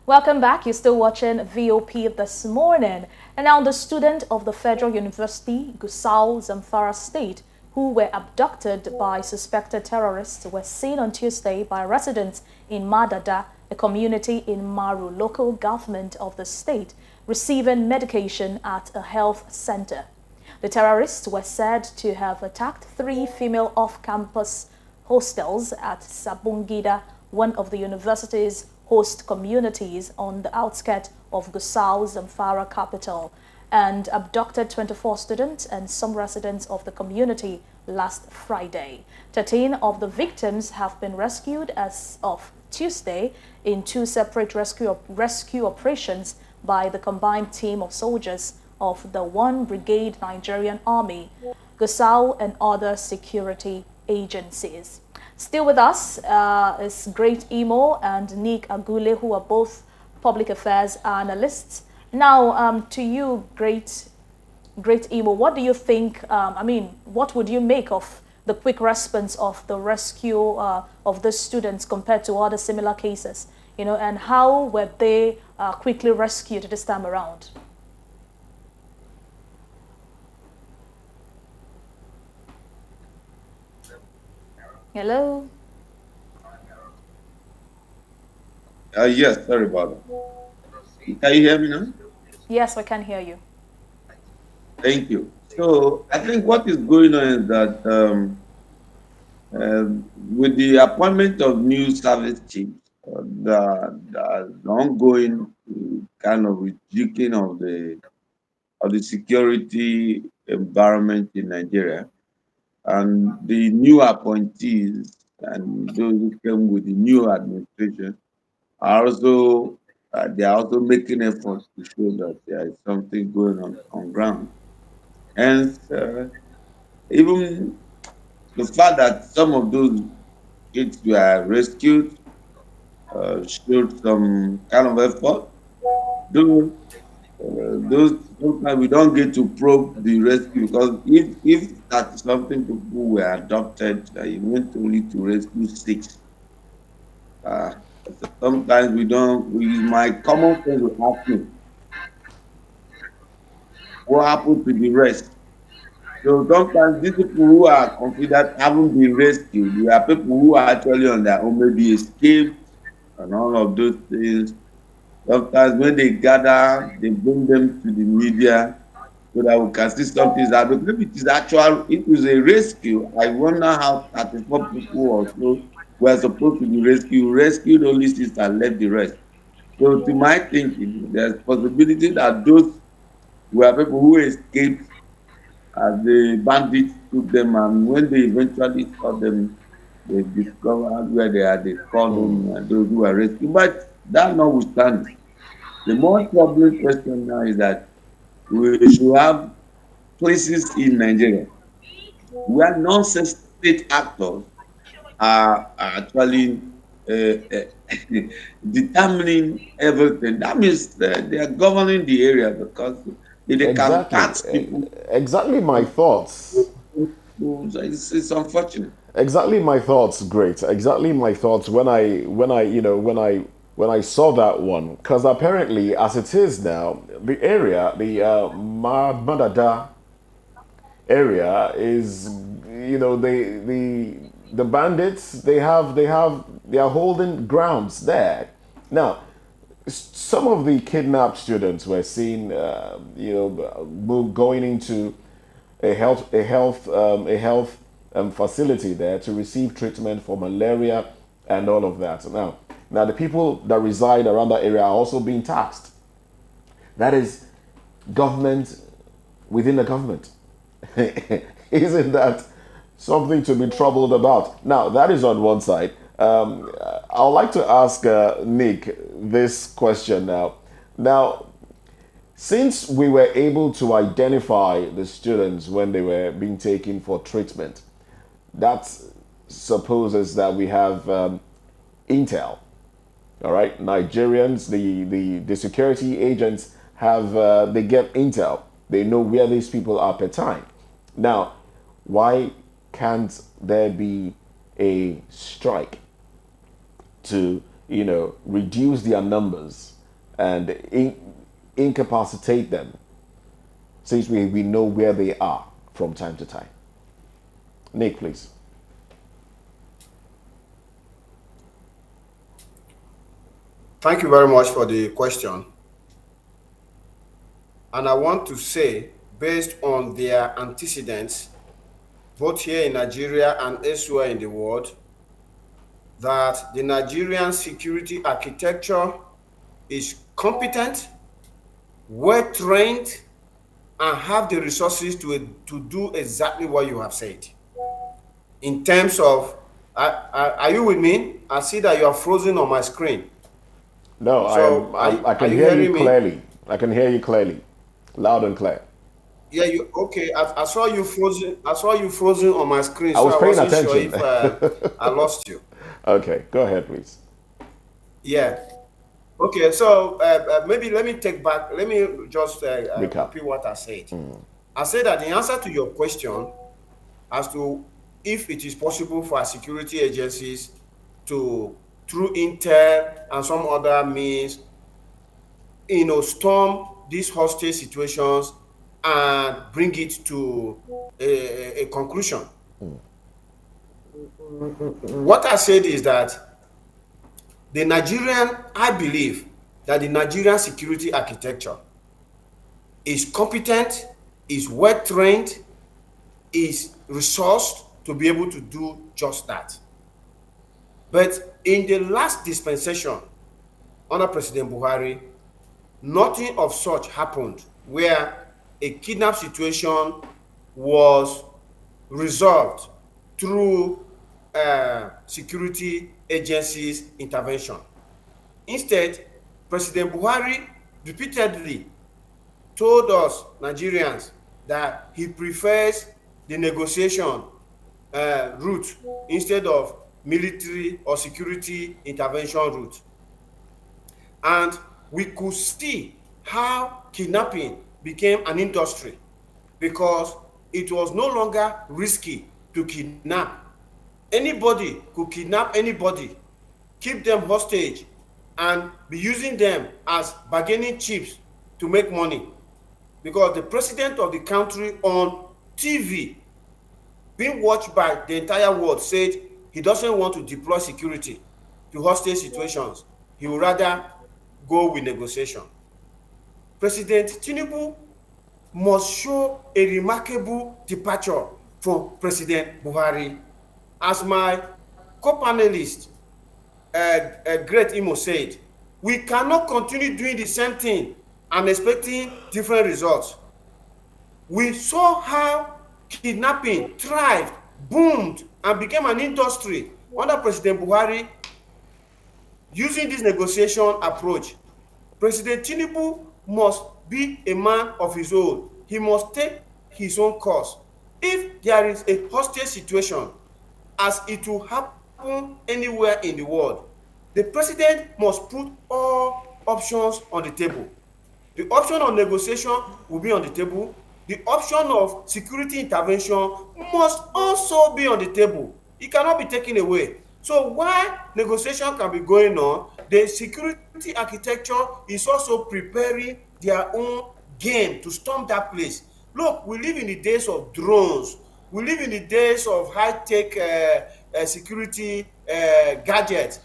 Welcome back. You're still watching VOP this morning. And now the student of the Federal University, Gusau, Zamfara State, who were abducted by suspected terrorists were seen on Tuesday by residents in Madada, a community in Maru, local government of the state, receiving medication at a health center. The terrorists were said to have attacked 3 female off-campus hostels at Sabungida, one of the university's host communities on the outskirts of Gusau, Zamfara capital, and abducted 24 students and some residents of the community last Friday. 13 of the victims have been rescued as of Tuesday in 2 separate rescue operations by the combined team of soldiers of the 1 Brigade Nigerian Army, Gusau, and other security agencies. Still with us is Great Imo and Nick Agule, who are both public affairs analysts. Now, to you, Great Imo, what do you think? What would you make of the quick response of the rescue of the students compared to other similar cases? And how were they quickly rescued this time around? Hello? Yes, sorry about that. Can you hear me now? Yes, we can hear you. Thank you. So I think what is going on is that with the appointment of new service chiefs, the ongoing kind of rejigging of the security environment in Nigeria, and the new appointees and those who came with the new administration are also they are also making efforts to show that there is something going on ground. Hence, even the fact that some of those kids were rescued showed some kind of effort. Though those sometimes we don't get to probe the rescue because if that something people were adopted, you went only to rescue 6. Uh, Sometimes we don't. My common friend will ask me, "What happened to the rest?" So sometimes these people who are considered haven't been rescued. They are people who are actually on their own, maybe escaped and all of those things. Sometimes when they gather, they bring them to the media so that we can see something that if it is actual, it is a rescue. I wonder how 34 people or so were supposed to be rescued. Rescued only 6 and left the rest. So to my thinking, there's possibility that those were people who escaped as the bandits took them, and when they eventually saw them, they discovered where they are. They called them those who were rescued. But that notwithstanding, the more troubling question now is that we should have places in Nigeria where non-state actors are actually determining everything. That means they are governing the area because if they can Exactly. tax people, Exactly my thoughts. it's unfortunate. Exactly my thoughts. Great. Exactly my thoughts when I saw that one, because apparently, as it is now, the area, the Madada area is, the bandits, they are holding grounds there. Now, some of the kidnapped students were seen, going into a health facility there to receive treatment for malaria and all of that. Now the people that reside around that area are also being taxed. That is government within the government. Isn't that something to be troubled about? Now, that is on one side. I'd like to ask Nick this question now. Now, since we were able to identify the students when they were being taken for treatment, that supposes that we have intel. All right, Nigerians, the security agents have they get intel. They know where these people are per time. Now, why can't there be a strike to reduce their numbers and incapacitate them since we know where they are from time to time. Nick, please. Thank you very much for the question. And I want to say, based on their antecedents, both here in Nigeria and elsewhere in the world, that the Nigerian security architecture is competent, well trained, and have the resources to do exactly what you have said. In terms of, are you with me? I see that you are frozen on my screen. No, So I can are you hear you hearing me? clearly. I can hear you clearly, loud and clear. Yeah, you okay? I saw you frozen. I saw you frozen on my screen, I so was I paying wasn't sure attention. if I lost you. Okay, go ahead, please. Yeah. Okay. So maybe let me take back. Let me just Recap. repeat what I said. I said that the answer to your question as to if it is possible for our security agencies to, through intel and some other means, storm these hostage situations and bring it to a conclusion. What I said is that I believe that the Nigerian security architecture is competent, is well trained, is resourced to be able to do just that. But in the last dispensation under President Buhari, nothing of such happened where a kidnap situation was resolved through security agencies' intervention. Instead, President Buhari repeatedly told us Nigerians that he prefers the negotiation route instead of military or security intervention route. And we could see how kidnapping became an industry because it was no longer risky to kidnap. Anybody could kidnap anybody, keep them hostage, and be using them as bargaining chips to make money. Because the president of the country on TV, being watched by the entire world, said he doesn't want to deploy security to hostage situations. He would rather go with negotiation. President Tinubu must show a remarkable departure from President Buhari. As my co-panelist, Great Imo, said, we cannot continue doing the same thing and expecting different results. We saw how kidnapping thrived, boomed, and became an industry under President Buhari. Using this negotiation approach, President Tinubu must be a man of his own. He must take his own course. If there is a hostage situation, as it will happen anywhere in the world, the president must put all options on the table. The option of negotiation will be on the table. The option of security intervention must also be on the table. It cannot be taken away. So while negotiation can be going on, the security architecture is also preparing their own game to storm that place. Look, we live in the days of drones. We live in the days of high-tech security gadgets.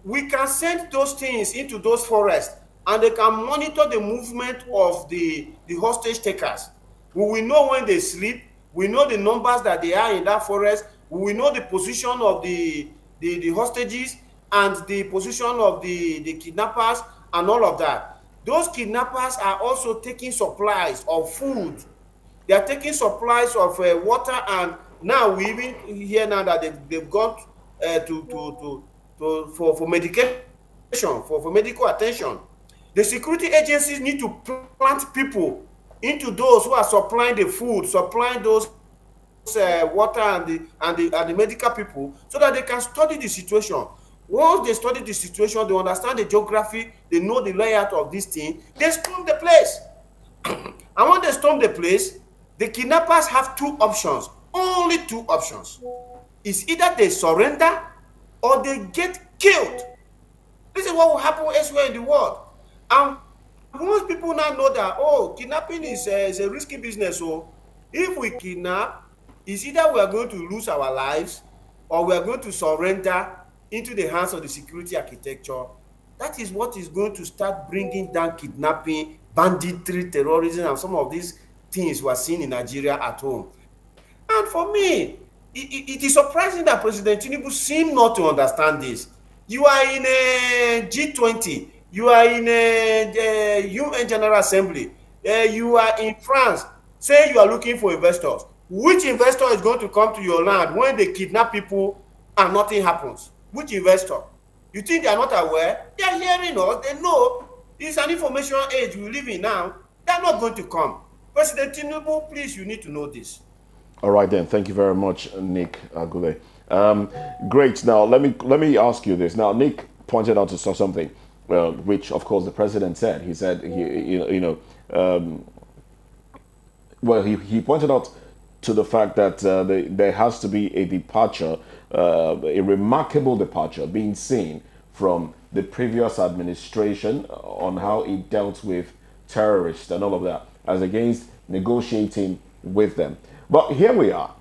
We can send those things into those forests and they can monitor the movement of the hostage takers. We will know when they sleep. We know the numbers that they are in that forest. We will know the position of the hostages and the position of the kidnappers and all of that. Those kidnappers are also taking supplies of food. They are taking supplies of water, and now we even hear now that they've gone for medication, for medical attention. The security agencies need to plant people into those who are supplying the food, supplying those water and the medical people, so that they can study the situation. Once they study the situation, they understand the geography, they know the layout of this thing, they storm the place. And when they storm the place, the kidnappers have two options, only two options. It's either they surrender or they get killed. This is what will happen elsewhere in the world. And once people now know that, oh, kidnapping is a risky business. So if we kidnap, it's either we are going to lose our lives or we are going to surrender into the hands of the security architecture. That is what is going to start bringing down kidnapping, banditry, terrorism, and some of these things we are seeing in Nigeria at home. And for me, it is surprising that President Tinubu seem not to understand this. You are in a G20, you are in the UN General Assembly, you are in France, say you are looking for investors. Which investor is going to come to your land when they kidnap people and nothing happens? Which investor? You think they are not aware? They are hearing us, they know. It's an information age we live in now. They are not going to come. President Tinubu, please, you need to know this. All right then. Thank you very much, Nick Agule. Great. Now let me ask you this. Now Nick pointed out to something, which of course the president said. He said he pointed out to the fact that there has to be a departure, a remarkable departure being seen from the previous administration on how it dealt with terrorists and all of that, as against negotiating with them. But here we are.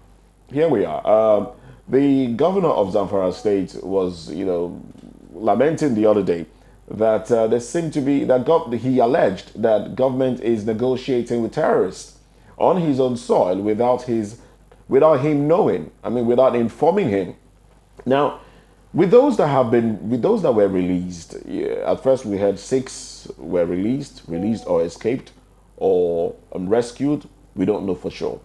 Here we are. The governor of Zamfara State was, lamenting the other day that there seemed to be he alleged that government is negotiating with terrorists on his own soil without him knowing. I mean, without informing him. Now, with those that were released, yeah, at first we had 6 were released or escaped or rescued. We don't know for sure.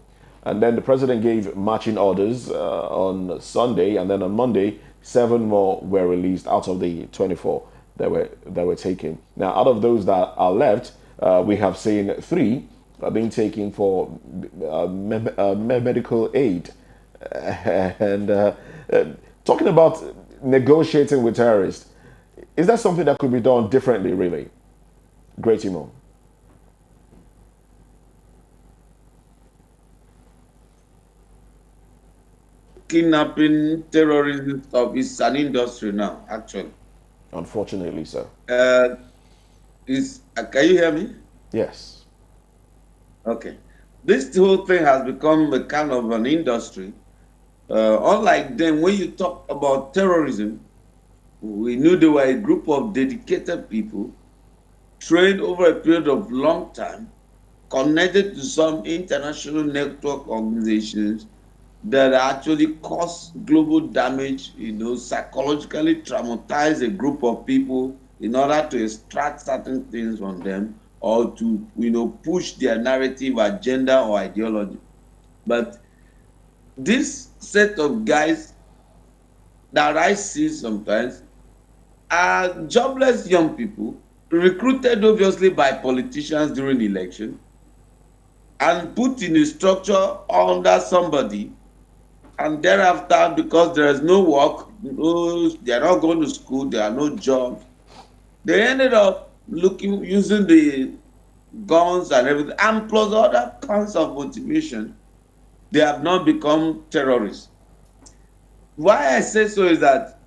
And then the president gave marching orders on Sunday, and then on Monday, 7 more were released out of the 24 that were taken. Now, out of those that are left, we have seen 3 are being taken for medical aid. And talking about negotiating with terrorists, is that something that could be done differently, really? Great, Imo. Kidnapping, terrorism stuff is an industry now, actually. Unfortunately, sir. Uh, can you hear me? Yes. Okay. This whole thing has become a kind of an industry. Unlike then, when you talk about terrorism, we knew they were a group of dedicated people trained over a period of long time, connected to some international network organizations that actually cause global damage, psychologically traumatize a group of people in order to extract certain things from them or to, push their narrative, agenda, or ideology. But this set of guys that I see sometimes are jobless young people recruited obviously by politicians during the election and put in a structure under somebody, and thereafter, because there is no work, they are not going to school, there are no jobs, they ended up using the guns and everything, and plus other kinds of motivation. They have not become terrorists. Why I say so is that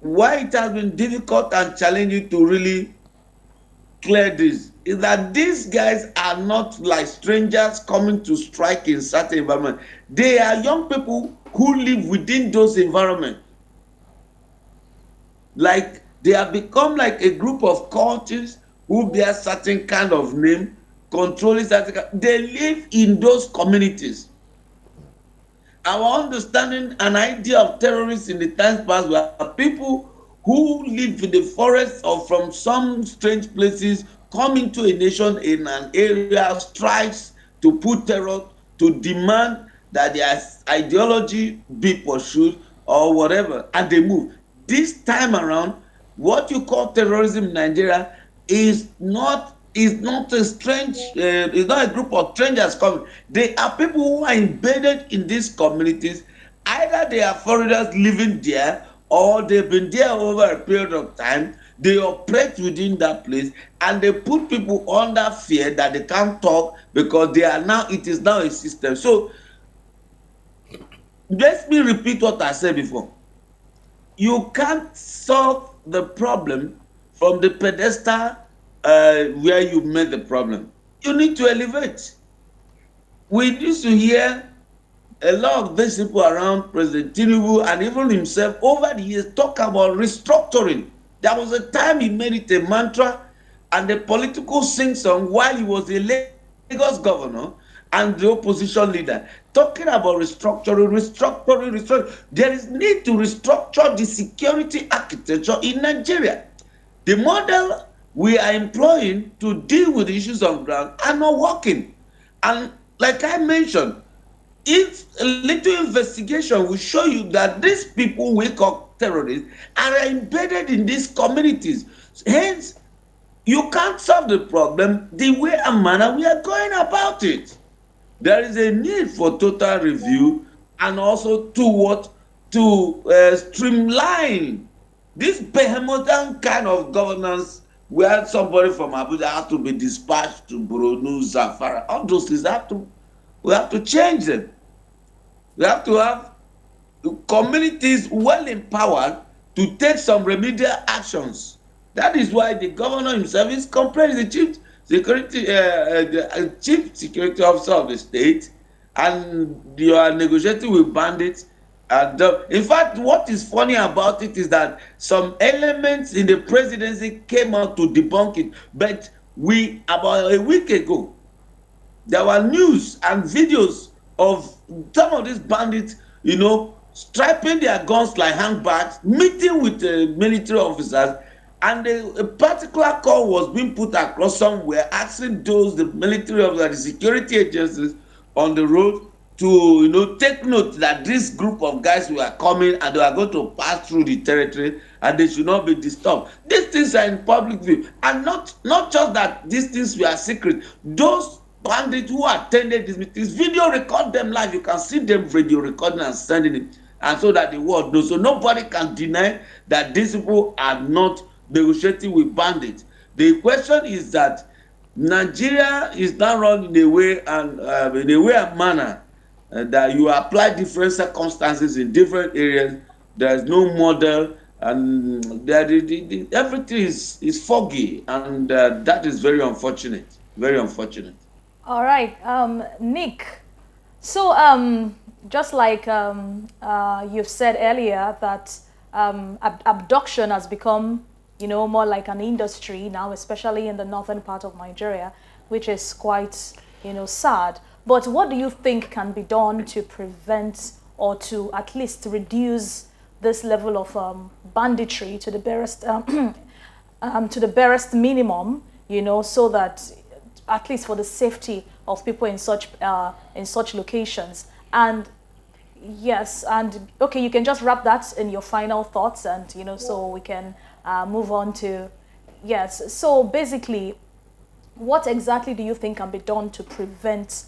why it has been difficult and challenging to really clear this is that these guys are not like strangers coming to strike in certain environment. They are young people who live within those environments. Like they have become like a group of cultists who bear certain kind of name, controlling certain. They live in those communities. Our understanding and idea of terrorists in the times past were people who live in the forest or from some strange places come into a nation in an area, strikes to put terror, to demand that their ideology be pursued or whatever, and they move. This time around, what you call terrorism in Nigeria is not a strange, it's not a group of strangers coming. They are people who are embedded in these communities. Either they are foreigners living there or they've been there over a period of time. They operate within that place and they put people under fear that they can't talk because it is now a system. So let me repeat what I said before. You can't solve the problem from the pedestal where you met the problem. You need to elevate. We used to hear a lot of these people around President Tinubu and even himself over the years talk about restructuring. There was a time he made it a mantra and a political sing song while he was a Lagos governor and the opposition leader, talking about restructuring. There is need to restructure the security architecture in Nigeria. The model we are employing to deal with the issues on ground are not working. And like I mentioned, if a little investigation will show you that these people we call terrorists are embedded in these communities. Hence, you can't solve the problem the way and manner we are going about it. There is a need for total review and also to what to streamline this behemoth kind of governance where somebody from Abuja has to be dispatched to Borno, Zamfara. All those things we have to change them. We have to have communities well empowered to take some remedial actions. That is why the governor himself is compared the chief security officer of the state, and you are negotiating with bandits. And in fact, what is funny about it is that some elements in the presidency came out to debunk it. But we about a week ago, there were news and videos of some of these bandits, strapping their guns like handbags, meeting with military officers, and a particular call was being put across somewhere asking the military officers, the security agencies on the road to take note that this group of guys were coming and they were going to pass through the territory and they should not be disturbed. These things are in public view, and not just that these things were secret. Those bandits who attended these meetings video record them live. You can see them video recording and sending it, and so that the world knows. So nobody can deny that these people are not negotiating with bandits. The question is that Nigeria is now run in a way and manner that you apply different circumstances in different areas. There is no model, and everything is foggy, and that is very unfortunate. Very unfortunate. All right, Nick. So, just like you've said earlier, that abduction has become, more like an industry now, especially in the northern part of Nigeria, which is quite, sad. But what do you think can be done to prevent or to at least reduce this level of banditry to the barest minimum, so that at least for the safety of people in such locations? And yes, and okay, you can just wrap that in your final thoughts, and so we can move on to yes. So basically, what exactly do you think can be done to prevent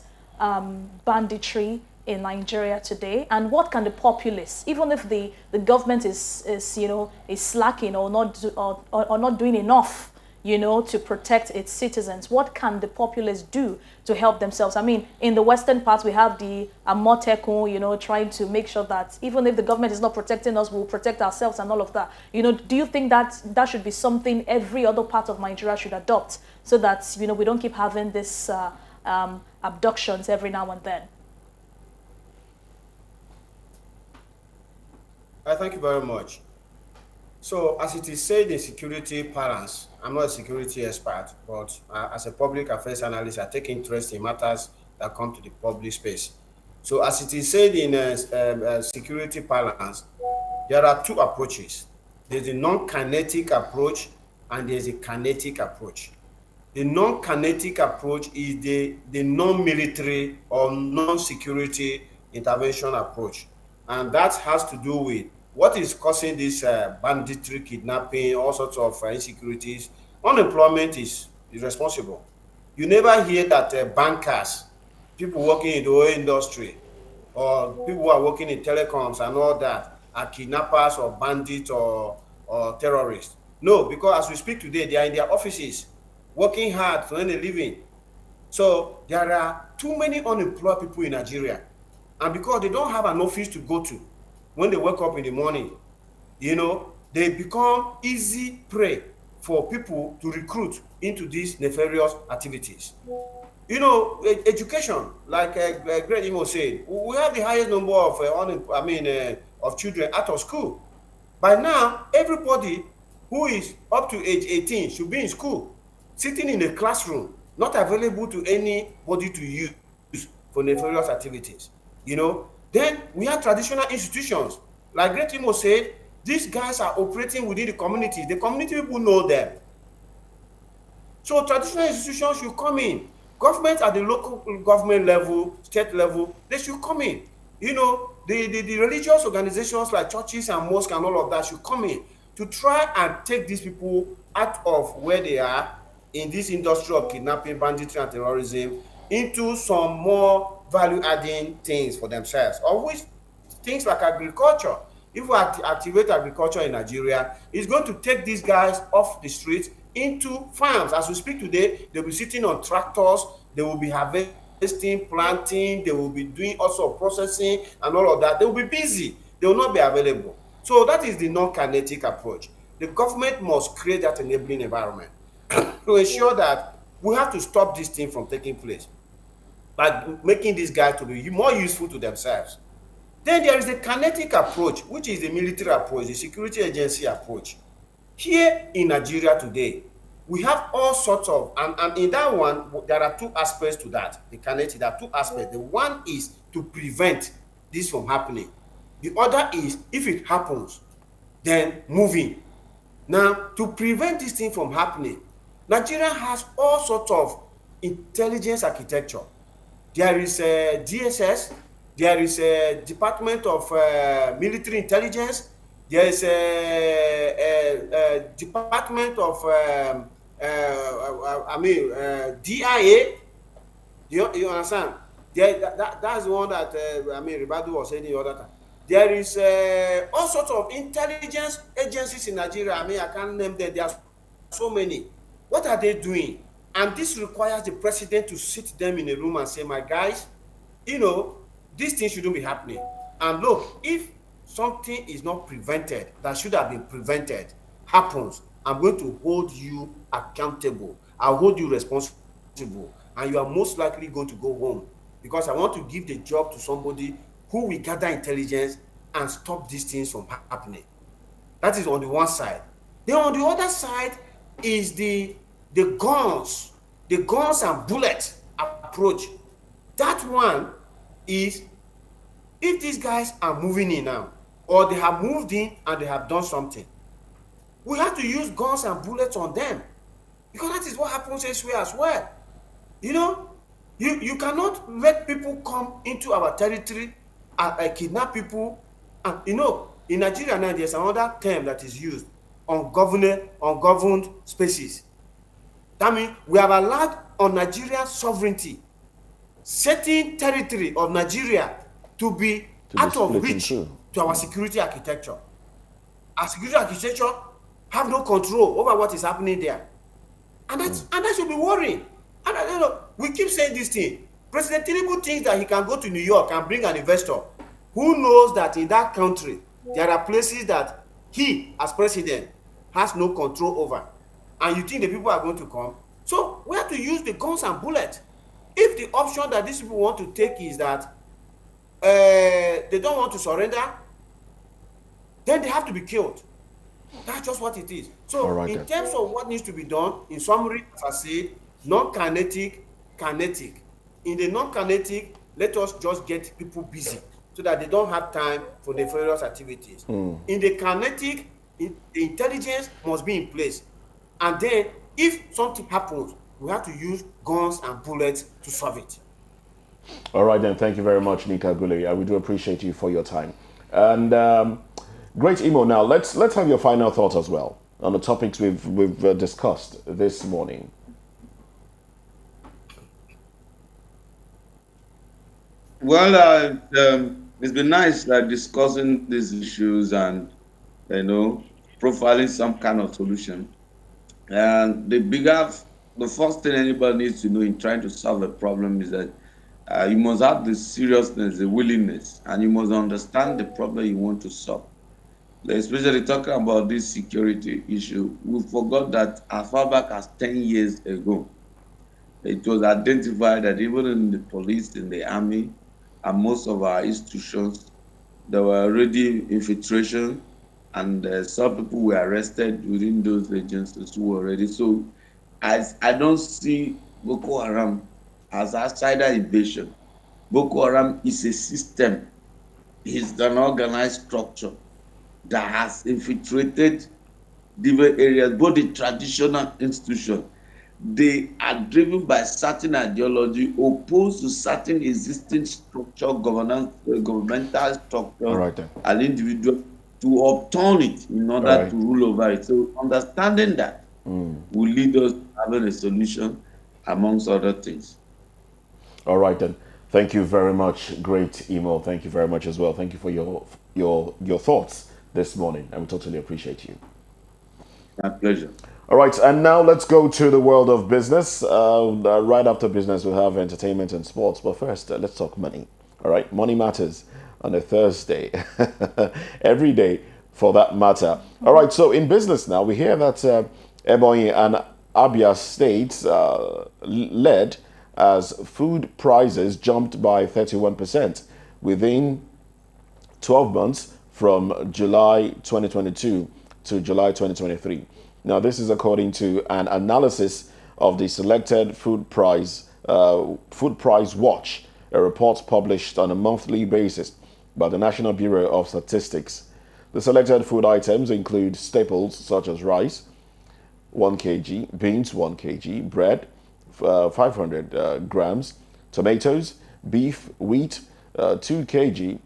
banditry in Nigeria today, and what can the populace, even if the government is slacking or not doing enough, to protect its citizens, what can the populace do to help themselves? I mean, in the western part, we have the Amotekun, trying to make sure that even if the government is not protecting us, we'll protect ourselves and all of that. Do you think that should be something every other part of Nigeria should adopt, so that, we don't keep having this abductions every now and then? Thank you very much. So, as it is said in security parlance, I'm not a security expert, but as a public affairs analyst, I take interest in matters that come to the public space. So, as it is said in security parlance, there are two approaches. There's a non-kinetic approach and there's a kinetic approach. The non-kinetic approach is the non-military or non-security intervention approach. And that has to do with what is causing this banditry, kidnapping, all sorts of insecurities. Unemployment is responsible. You never hear that bankers, people working in the oil industry, or people who are working in telecoms and all that are kidnappers or bandits or terrorists. No, because as we speak today, they are in their offices working hard to earn a living. So there are too many unemployed people in Nigeria. And because they don't have an office to go to, when they wake up in the morning, they become easy prey for people to recruit into these nefarious activities. You know, education, like Great Imo said, we have the highest number of of children out of school. By now, everybody who is up to age 18 should be in school, sitting in a classroom, not available to anybody to use for nefarious activities. You know, then we have traditional institutions. Like Great Imo said, these guys are operating within the community. The community people know them. So traditional institutions should come in. Government at the local government level, state level, they should come in. You know, the religious organizations like churches and mosques and all of that should come in to try and take these people out of where they are in this industry of kidnapping, banditry, and terrorism into some more value-adding things for themselves, of which things like agriculture. If we activate agriculture in Nigeria, it's going to take these guys off the streets into farms. As we speak today, they'll be sitting on tractors, they will be harvesting, planting, they will be doing also processing and all of that. They will be busy, they will not be available. So that is the non-kinetic approach. The government must create that enabling environment to ensure that we have to stop this thing from taking place by making these guys to be more useful to themselves. Then there is the kinetic approach, which is the military approach, the security agency approach. Here in Nigeria today, we have all sorts of, and in that one, there are two aspects to that. The kinetic, there are two aspects. The one is to prevent this from happening. The other is, if it happens, then moving. Now, to prevent this thing from happening, Nigeria has all sorts of intelligence architecture. There is a DSS, there is a Department of Military Intelligence, there is a Department of DIA. You understand? That's the one that Ribadu was saying the other time. There is all sorts of intelligence agencies in Nigeria. I can't name them. There are so many. What are they doing? And this requires the president to sit them in a room and say, my guys, you know, these things shouldn't be happening. And look, if something is not prevented, that should have been prevented, happens, I'm going to hold you accountable. I'll hold you responsible. And you are most likely going to go home. Because I want to give the job to somebody who will gather intelligence and stop these things from happening. That is on the one side. Then on the other side is the guns and bullets approach. That one is, if these guys are moving in now, or they have moved in and they have done something, we have to use guns and bullets on them, because that is what happens elsewhere as well. You know, you cannot let people come into our territory and kidnap people. And you know, in Nigeria now, there's another term that is used: ungoverned spaces. That means we have allowed on Nigeria's sovereignty certain territory of Nigeria to be out of reach to our security architecture. Our security architecture have no control over what is happening there. And that should be worrying. And you know, we keep saying this thing. President Tinubu thinks that he can go to New York and bring an investor. Who knows that in that country, there are places that he, as president, has no control over. And you think the people are going to come? So we have to use the guns and bullets. If the option that these people want to take is that they don't want to surrender, then they have to be killed. That's just what it is. So in terms of what needs to be done, in summary, as I said, non-kinetic, kinetic. In the non-kinetic, let us just get people busy so that they don't have time for nefarious activities. In the kinetic, the intelligence must be in place. And then, if something happens, we have to use guns and bullets to solve it. All right, then. Thank you very much, Nika Gule. We do appreciate you for your time. And great Imo. Now, let's have your final thoughts as well on the topics we've discussed this morning. Well, it's been nice discussing these issues and, profiling some kind of solution. And the first thing anybody needs to know in trying to solve a problem is that you must have the seriousness, the willingness, and you must understand the problem you want to solve. especially talking about this security issue, we forgot that as far back as 10 years ago, it was identified that even in the police, in the army, and most of our institutions, there were already infiltration, and some people were arrested within those agencies who were already. So I don't see Boko Haram as outsider invasion. Boko Haram is a system, it's an organized structure that has infiltrated different areas, both the traditional institutions. They are driven by certain ideology opposed to certain existing structure, governance, governmental All structure, right then. and individual to upturn it in All order right. to rule over it. So understanding that will lead us to having a solution amongst other things. All right then. Thank you very much. Great email. Thank you very much as well. Thank you for your thoughts this morning. I would totally appreciate you. My pleasure. All right, and now let's go to the world of business. Right after business, we'll have entertainment and sports. But first, let's talk money. All right, money matters on a Thursday, every day for that matter. All right, so in business now, we hear that Ebonyi and Abia states led as food prices jumped by 31% within 12 months from July 2022 to July 2023. Now, this is according to an analysis of the selected food price watch, a report published on a monthly basis by the National Bureau of Statistics. The selected food items include staples such as rice, 1 kg, beans 1 kg, bread 500 grams, tomatoes, beef, wheat 2 kg,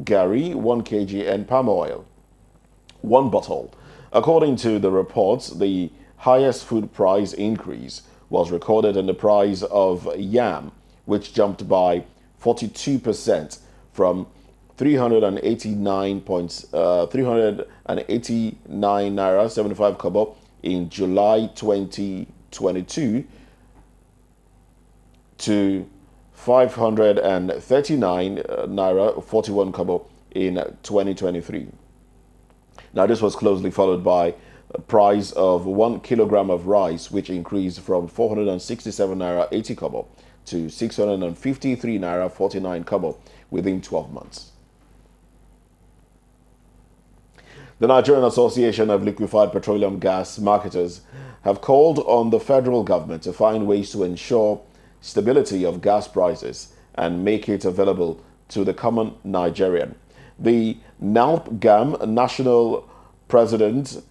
gari 1 kg, and palm oil 1 bottle. According to the reports, the highest food price increase was recorded in the price of yam, which jumped by 42% from 389 naira 75 kobo in July 2022 to 539 naira 41 kobo in 2023. Now, this was closely followed by a price of 1 kilogram of rice, which increased from 467 naira 80 kobo to 653 naira 49 kobo within 12 months. The Nigerian Association of Liquefied Petroleum Gas Marketers have called on the federal government to find ways to ensure stability of gas prices and make it available to the common Nigerian. The NALPGAM National President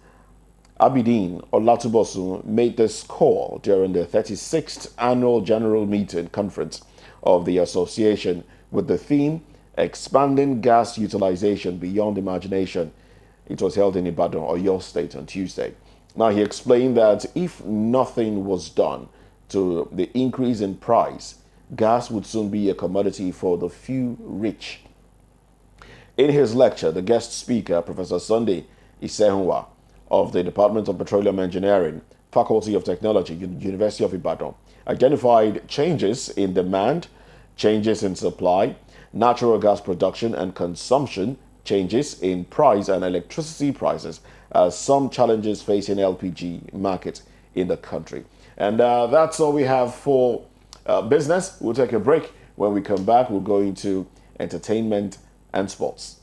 Abidin Olatubosun made this call during the 36th Annual General Meeting Conference of the association with the theme Expanding Gas Utilization Beyond Imagination. It was held in Ibadan, Oyo State on Tuesday. Now, he explained that if nothing was done to the increase in price, gas would soon be a commodity for the few rich. In his lecture, the guest speaker, Professor Sunday Isehunwa of the Department of Petroleum Engineering, Faculty of Technology, University of Ibadan, identified changes in demand, changes in supply, natural gas production and consumption, changes in price and electricity prices as some challenges facing LPG market in the country. And that's all we have for business. We'll take a break. When we come back, we'll go into entertainment and sports.